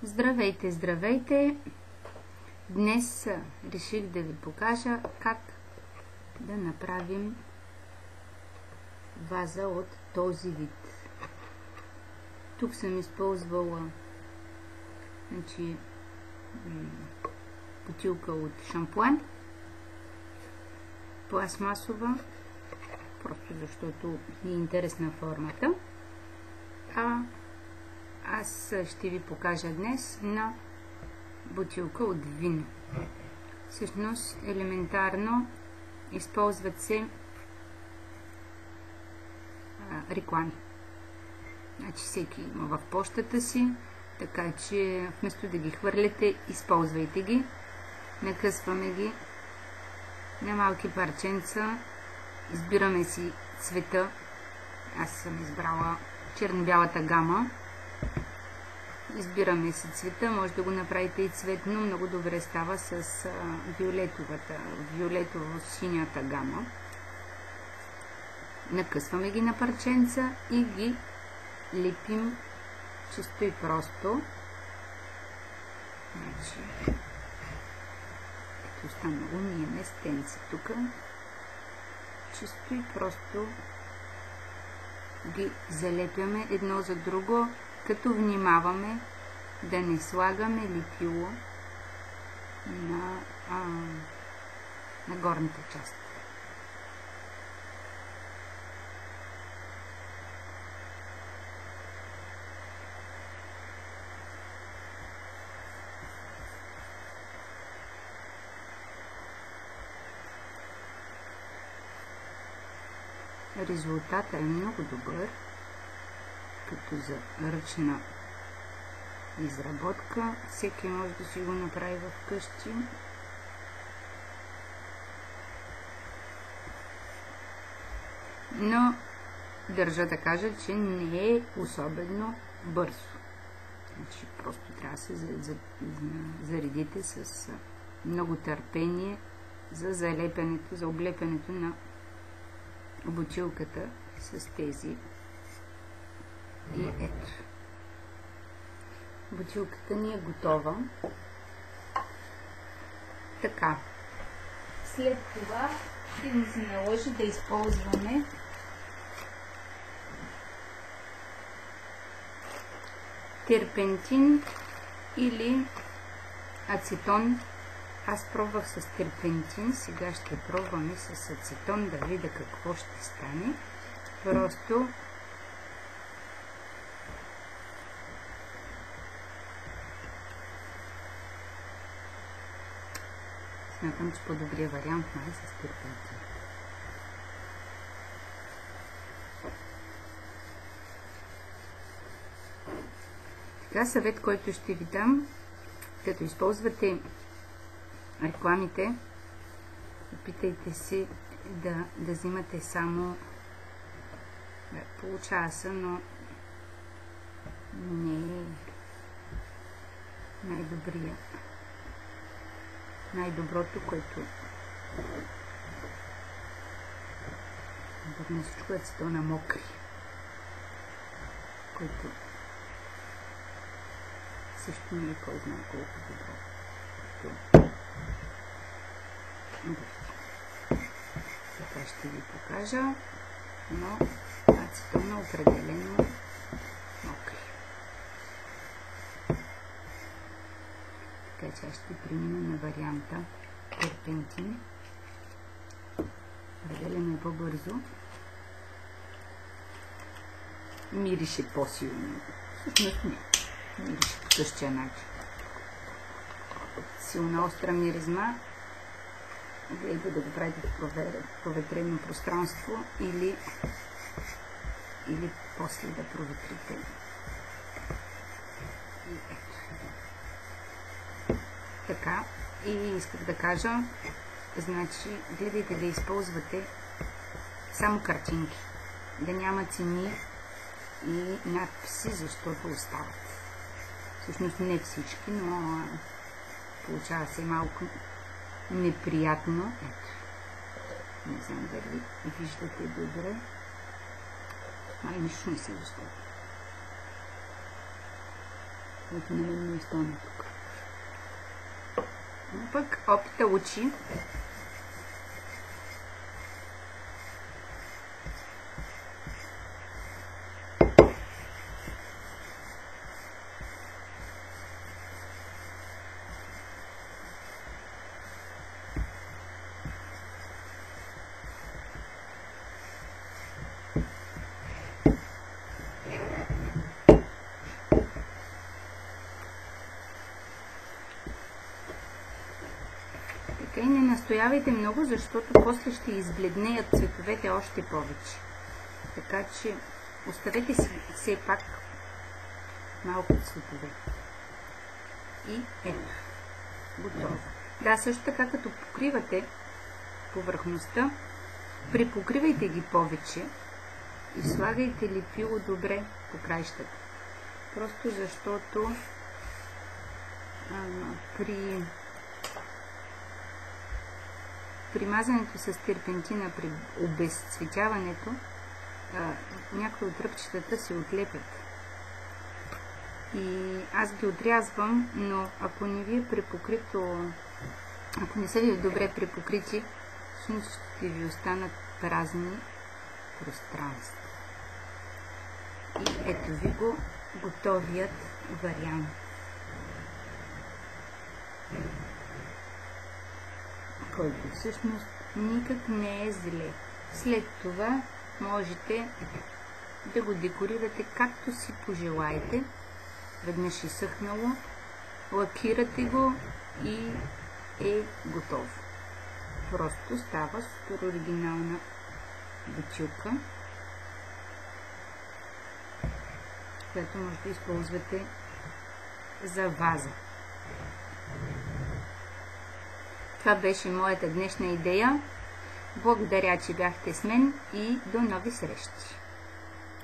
Здравейте, здравейте! Днес реших да ви покажа как да направим ваза от този вид. Тук съм използвала бутилка от шампуан, пластмасова, просто защото ми е интересна формата. Аз ще ви покажа днес на бутилка от вино. Всъщност, елементарно използват се реклами. Значи всеки има в пощата си, така че вместо да ги хвърляте, използвайте ги. Накъсваме ги на малки парченца. Избираме си цвета. Аз съм избрала черно-бялата гама. Избираме си цвета, може да го направите и цветно, много добре става с виолетово-синята гама. Накъсваме ги на парченца и ги лепим чисто и просто. Значи, като останало ни е местенце тук. Чисто и просто ги залепяме едно за друго, като внимаваме да не слагаме лепило на горната част. Резултатът е много добър, като за ръчна изработка. Всеки може да си го направи вкъщи. Но държа да кажа, че не е особено бързо. Значи просто трябва да се заредите с много търпение за залепянето, за облепянето на бутилката с тези. И ето. Бутилката ни е готова. Така. След това ще ни се наложи да използваме терпентин или ацетон. Аз пробвах с терпентин, сега ще пробваме с ацетон да видя какво ще стане. Просто смятам, че по-добрия вариант май с терпентин. Така, съвет, който ще ви дам, като използвате рекламите, опитайте се да взимате само полчаса, но не е най-доброто, което на всичко ацетона мокри, който също не е кой знае колко добро. Така ще ви покажа, но ацетона определено мокри. Така че аз ще премина на варианта терпентин. Определено е по-бързо. Мирише по-силно. Всъщност не. Мирише по същия начин. Силна остра миризма. Гледайте да го правите в проветрено пространство или после да проветрите. И ето. Така. И исках да кажа, значи, гледайте да използвате само картинки. Да няма цени и надписи, защото остават. Всъщност не всички, но получава се малко неприятно. Ето. Не знам дали виждате добре. Май нищо не се вижда. което на мен не остана тук. Но пък опита учи. И не настоявайте много, защото после ще избледнеят цветовете още повече. Така че оставете си все пак малко цветове. И ето, готово. Да, също така като покривате повърхността, припокривайте ги повече и слагайте лепило добре по краищата. Просто защото при мазането с терпентина, при обезцветяването, някои от ръбчетата се отлепят. И аз ги отрязвам, но ако не ви е препокрито, ако не са ви добре препокрити, ще ви останат празни пространства. И ето ви го готовият вариант. Който всъщност никак не е зле. След това можете да го декорирате както си пожелаете. Веднъж изсъхнало, лакирате го и е готово. Просто става супер оригинална бутилка, която може да използвате за ваза. Това беше моята днешна идея. Благодаря, че бяхте с мен и до нови срещи!